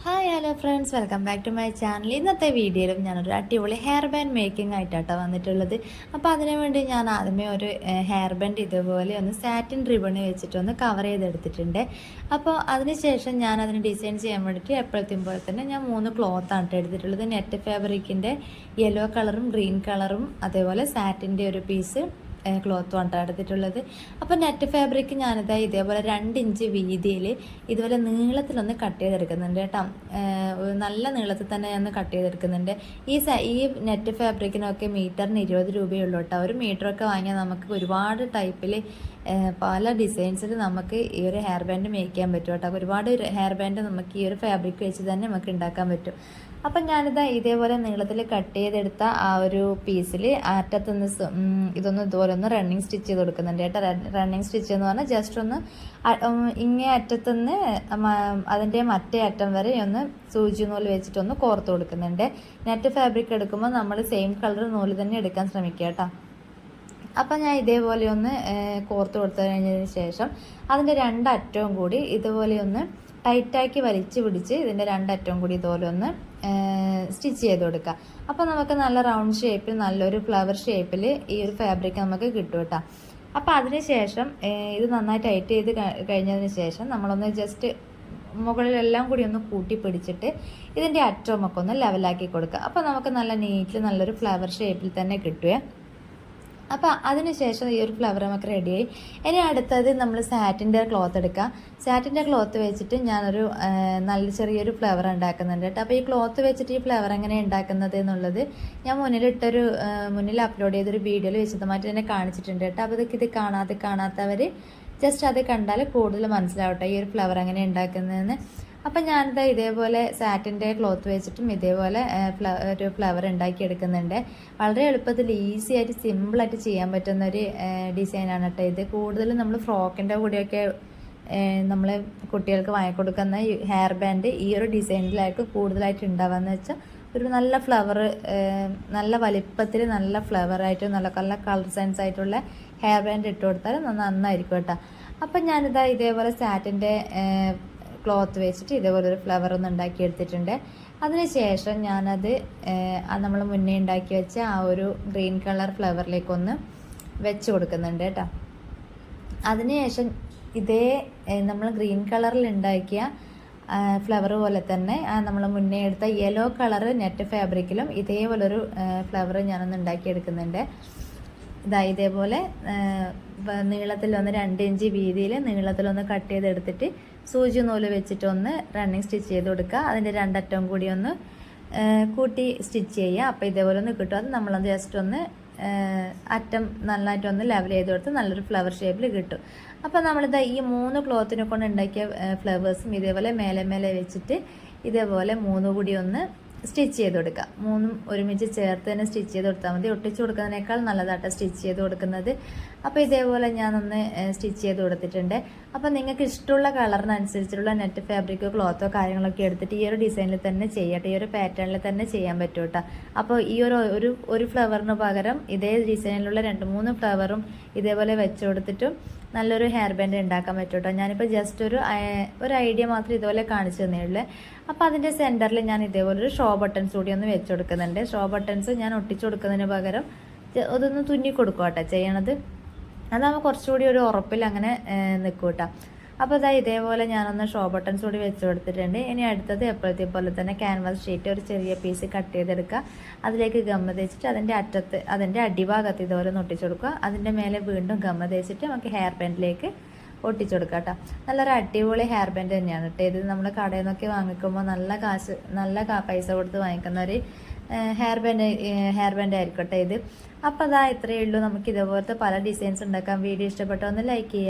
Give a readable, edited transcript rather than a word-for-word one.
Hi hello friends, welcome back to my channel. ഇന്നത്തെ വീഡിയോയിലും ഞാനൊരു അടിപൊളി ഹെയർ ബാൻഡ് മേക്കിംഗ് ആയിട്ടാട്ടോ വന്നിട്ടുള്ളത്. അപ്പോൾ അതിനു വേണ്ടി ഞാൻ ആദ്യമേ ഒരു ഹെയർ ബാൻഡ് ഇതുപോലെ ഒന്ന് സാറ്റിൻ റിബൺ വെച്ചിട്ടൊന്ന് കവർ ചെയ്തെടുത്തിട്ടുണ്ട്. അപ്പോൾ അതിനുശേഷം ഞാൻ അതിന് ഡിസൈൻ ചെയ്യാൻ വേണ്ടിയിട്ട് എപ്പോഴത്തെയും പോലെ തന്നെ ഞാൻ 3 ക്ലോത്താണ് എടുത്തിട്ടുള്ളത്. നെറ്റ് ഫാബ്രിക്കിൻ്റെ യെല്ലോ കളറും ഗ്രീൻ കളറും അതേപോലെ സാറ്റിൻ്റെ ഒരു പീസ് ക്ലോത്തുമാണ് എടുത്തിട്ടുള്ളത്. അപ്പോൾ നെറ്റ് ഫാബ്രിക് ഞാനിതാ ഇതേപോലെ 2 ഇഞ്ച് വീതിയിൽ ഇതുപോലെ നീളത്തിലൊന്ന് കട്ട് ചെയ്തെടുക്കുന്നുണ്ട് കേട്ടോ. നല്ല നീളത്തിൽ തന്നെ ഞാൻ കട്ട് ചെയ്തെടുക്കുന്നുണ്ട്. ഈ നെറ്റ് ഫാബ്രിക്കിനൊക്കെ മീറ്ററിന് 20 രൂപയുള്ളൂ കേട്ടോ. ഒരു മീറ്ററൊക്കെ വാങ്ങിയാൽ നമുക്ക് ഒരുപാട് ടൈപ്പിൽ പല ഡിസൈൻസിൽ നമുക്ക് ഈ ഒരു ഹെയർ ബാൻഡ് മേക്ക് ചെയ്യാൻ പറ്റും കേട്ടോ. ഒരുപാട് ഹെയർ ബാൻഡ് നമുക്ക് ഈ ഒരു ഫാബ്രിക് വെച്ച് തന്നെ നമുക്ക് ഉണ്ടാക്കാൻ പറ്റും. അപ്പം ഞാനിതാ ഇതേപോലെ നീളത്തിൽ കട്ട് ചെയ്തെടുത്ത ആ ഒരു പീസിൽ അറ്റത്തുനിന്ന് ഇതൊന്ന് ഇതുപോലെ ഒന്ന് റണ്ണിങ് സ്റ്റിച്ച് ചെയ്ത് കൊടുക്കുന്നുണ്ട് കേട്ടോ. റണ്ണിങ് സ്റ്റിച്ച് എന്ന് പറഞ്ഞാൽ ജസ്റ്റ് ഒന്ന് ഇങ്ങേ അറ്റത്തുനിന്ന് അതിൻ്റെ മറ്റേ അറ്റം വരെ ഒന്ന് സൂചി നൂല് വെച്ചിട്ടൊന്ന് കോർത്ത് കൊടുക്കുന്നുണ്ട്. നെറ്റ് ഫാബ്രിക് എടുക്കുമ്പോൾ നമ്മൾ സെയിം കളർ നൂല് തന്നെ എടുക്കാൻ ശ്രമിക്കുക കേട്ടോ. അപ്പം ഞാൻ ഇതേപോലെ ഒന്ന് കോർത്ത് കൊടുത്തു കഴിഞ്ഞതിന് ശേഷം അതിൻ്റെ 2 അറ്റവും കൂടി ഇതുപോലെ ഒന്ന് ടൈറ്റാക്കി വലിച്ചു പിടിച്ച് ഇതിൻ്റെ 2 അറ്റവും കൂടി ഇതുപോലെ ഒന്ന് സ്റ്റിച്ച് ചെയ്ത് കൊടുക്കുക. അപ്പോൾ നമുക്ക് നല്ല റൗണ്ട് ഷേപ്പിൽ നല്ലൊരു ഫ്ലവർ ഷേപ്പിൽ ഈ ഒരു ഫാബ്രിക് നമുക്ക് കിട്ടും കേട്ടോ. അപ്പോൾ അതിന് ശേഷം ഇത് നന്നായി ടൈറ്റ് ചെയ്ത് കഴിഞ്ഞതിന് ശേഷം നമ്മളൊന്ന് ജസ്റ്റ് മുകളിലെല്ലാം കൂടി ഒന്ന് കൂട്ടി പിടിച്ചിട്ട് ഇതിൻ്റെ അറ്റമൊക്കെ ഒന്ന് ലെവലാക്കി കൊടുക്കുക. അപ്പോൾ നമുക്ക് നല്ല നീറ്റിൽ നല്ലൊരു ഫ്ലവർ ഷേപ്പിൽ തന്നെ കിട്ടുക. അപ്പോൾ അതിനുശേഷം ഈ ഒരു ഫ്ലവർ നമുക്ക് റെഡിയായി. ഇനി അടുത്തത് നമ്മൾ സാറ്റിൻ്റെ ക്ലോത്ത് എടുക്കുക. സാറ്റിൻ്റെ ക്ലോത്ത് വെച്ചിട്ട് ഞാനൊരു നല്ല ചെറിയൊരു ഫ്ലവർ ഉണ്ടാക്കുന്നുണ്ട് കേട്ടോ. അപ്പോൾ ഈ ക്ലോത്ത് വെച്ചിട്ട് ഈ ഫ്ലവർ എങ്ങനെ ഉണ്ടാക്കുന്നത് എന്നുള്ളത് ഞാൻ മുന്നിൽ അപ്ലോഡ് ചെയ്തൊരു വീഡിയോയിൽ വിശദമായിട്ട് തന്നെ കാണിച്ചിട്ടുണ്ട് കേട്ടോ. അപ്പോൾ ഇത് കാണാത്തവർ ജസ്റ്റ് അത് കണ്ടാൽ കൂടുതൽ മനസ്സിലാവട്ടെ ഈ ഒരു ഫ്ലവർ എങ്ങനെ ഉണ്ടാക്കുന്നതെന്ന്. അപ്പം ഞാനിതാ ഇതേപോലെ സാറ്റിൻ്റെ ക്ലോത്ത് വെച്ചിട്ടും ഇതേപോലെ ഒരു ഫ്ലവർ ഉണ്ടാക്കിയെടുക്കുന്നുണ്ട്. വളരെ എളുപ്പത്തിൽ ഈസി ആയിട്ട് സിമ്പിളായിട്ട് ചെയ്യാൻ പറ്റുന്ന ഒരു ഡിസൈനാണ് കേട്ടോ ഇത്. കൂടുതലും നമ്മൾ ഫ്രോക്കിൻ്റെ കൂടെയൊക്കെ നമ്മൾ കുട്ടികൾക്ക് വാങ്ങിക്കൊടുക്കുന്ന ഹെയർ ബാൻഡ് ഈ ഒരു ഡിസൈനിലായിരിക്കും കൂടുതലായിട്ട് ഉണ്ടാവുകയെന്ന് വെച്ചാൽ ഒരു നല്ല ഫ്ലവർ, നല്ല വലിപ്പത്തിൽ നല്ല ഫ്ലവറായിട്ട് നല്ല കളർ സൈൻസ് ആയിട്ടുള്ള ഹെയർ ബാൻഡ് ഇട്ട് കൊടുത്താൽ നന്നായിരിക്കും കേട്ടോ. അപ്പം ഞാനിതാ ഇതേപോലെ സാറ്റിൻ്റെ ക്ലോത്ത് വെച്ചിട്ട് ഇതേപോലെ ഒരു ഫ്ലവർ ഒന്ന് ഉണ്ടാക്കിയെടുത്തിട്ടുണ്ട്. അതിനുശേഷം ഞാനത് നമ്മൾ മുന്നേ ഉണ്ടാക്കി വെച്ച ആ ഒരു ഗ്രീൻ കളർ ഫ്ലവറിലേക്കൊന്ന് വെച്ച് കൊടുക്കുന്നുണ്ട് കേട്ടോ. അതിനുശേഷം ഇതേ നമ്മൾ ഗ്രീൻ കളറിൽ ഉണ്ടാക്കിയ ഫ്ലവർ പോലെ തന്നെ നമ്മൾ മുന്നേ എടുത്ത യെല്ലോ കളർ നെറ്റ് ഫാബ്രിക്കിലും ഇതേപോലൊരു ഫ്ലവർ ഞാനൊന്ന് ഉണ്ടാക്കിയെടുക്കുന്നുണ്ട്. ഇതേപോലെ നീളത്തിലൊന്ന് 2 ഇഞ്ച് വീതിയിൽ നീളത്തിലൊന്ന് കട്ട് ചെയ്തെടുത്തിട്ട് സൂചി നൂല് വെച്ചിട്ടൊന്ന് റണ്ണിങ് സ്റ്റിച്ച് ചെയ്ത് കൊടുക്കുക. അതിൻ്റെ 2 അറ്റവും കൂടി ഒന്ന് കൂട്ടി സ്റ്റിച്ച് ചെയ്യുക. അപ്പോൾ ഇതേപോലെ ഒന്ന് കിട്ടും. അത് നമ്മളൊന്ന് ജസ്റ്റ് ഒന്ന് അറ്റം നന്നായിട്ടൊന്ന് ലെവൽ ചെയ്ത് കൊടുത്ത് നല്ലൊരു ഫ്ലവർ ഷേപ്പിൽ കിട്ടും. അപ്പോൾ നമ്മളിത് ഈ 3 ക്ലോത്തിനെ കൊണ്ട് ഉണ്ടാക്കിയ ഫ്ലവേഴ്സും ഇതേപോലെ മേലെ വെച്ചിട്ട് ഇതേപോലെ 3 കൂടി ഒന്ന് സ്റ്റിച്ച് ചെയ്ത് കൊടുക്കുക. 3 ഒരുമിച്ച് ചേർത്ത് തന്നെ സ്റ്റിച്ച് ചെയ്ത് കൊടുത്താൽ മതി. ഒട്ടിച്ച് കൊടുക്കുന്നതിനേക്കാൾ നല്ലതായിട്ട് സ്റ്റിച്ച് ചെയ്ത് കൊടുക്കുന്നത്. അപ്പോൾ ഇതേപോലെ ഞാനൊന്ന് സ്റ്റിച്ച് ചെയ്ത് കൊടുത്തിട്ടുണ്ട്. അപ്പോൾ നിങ്ങൾക്ക് ഇഷ്ടമുള്ള കളറിനനുസരിച്ചുള്ള നെറ്റ് ഫാബ്രിക്കോ ക്ലോത്തോ കാര്യങ്ങളൊക്കെ എടുത്തിട്ട് ഈ ഒരു ഡിസൈനിൽ തന്നെ ചെയ്യട്ടെ, ഈ ഒരു പാറ്റേണിൽ തന്നെ ചെയ്യാൻ പറ്റും കേട്ടോ. അപ്പോൾ ഈ ഒരു ഫ്ലവറിന് പകരം ഇതേ ഡിസൈനിലുള്ള 2-3 ഫ്ലവറും ഇതേപോലെ വെച്ച് കൊടുത്തിട്ടും നല്ലൊരു ഹെയർ ബാൻഡ് ഉണ്ടാക്കാൻ പറ്റും കേട്ടോ. ഞാനിപ്പോൾ ജസ്റ്റ് ഒരു ഐഡിയ മാത്രം ഇതുപോലെ കാണിച്ചു തന്നേ ഉള്ളൂ. അപ്പോൾ അതിൻ്റെ സെൻറ്ററിൽ ഞാൻ ഇതേപോലെ ഒരു ഷോ ബട്ടൺസ് കൂടി ഒന്ന് വെച്ച് കൊടുക്കുന്നുണ്ട്. ഷോ ബട്ടൺസ് ഞാൻ ഒട്ടിച്ചു കൊടുക്കുന്നതിന് പകരം അതൊന്ന് തുന്നി കൊടുക്കുക കേട്ടോ ചെയ്യണത്. അതാകുമ്പോൾ കുറച്ചുകൂടി ഒരു ഉറപ്പിൽ അങ്ങനെ നിൽക്കും കേട്ടോ. അപ്പോൾ ഇതേപോലെ ഞാനൊന്ന് ഷോ ബട്ടൺസ് കൂടി വെച്ച് കൊടുത്തിട്ടുണ്ട്. ഇനി അടുത്തത് എപ്പോഴത്തെ പോലെ തന്നെ ക്യാൻവാസ് ഷീറ്റ് ഒരു ചെറിയ പീസ് കട്ട് ചെയ്തെടുക്കുക. അതിലേക്ക് ഗമ്മ തേച്ചിട്ട് അതിൻ്റെ അടിഭാഗത്ത് ഇതുപോലെ ഒന്ന് ഒട്ടിച്ചു കൊടുക്കുക. അതിൻ്റെ മേലെ വീണ്ടും ഗമ്മ തേച്ചിട്ട് നമുക്ക് ഹെയർ ബാൻഡിലേക്ക് ഒട്ടിച്ചു കൊടുക്കുക കേട്ടോ. നല്ലൊരു അടിപൊളി ഹെയർ ബാൻഡ് തന്നെയാണ് കേട്ടോ ഇത്. നമ്മൾ കടയിൽ നിന്നൊക്കെ വാങ്ങിക്കുമ്പോൾ നല്ല പൈസ കൊടുത്ത് വാങ്ങിക്കുന്ന ഒരു ഹെയർ ബാൻഡ് ആയിരിക്കട്ടെ ഇത്. അപ്പോൾ ഇത്രയേ ഉള്ളൂ. നമുക്ക് ഇതേപോലത്തെ പല ഡിസൈൻസ് ഉണ്ടാക്കാം. വീഡിയോ ഇഷ്ടപ്പെട്ടോ ഒന്ന് ലൈക്ക് ചെയ്യുക.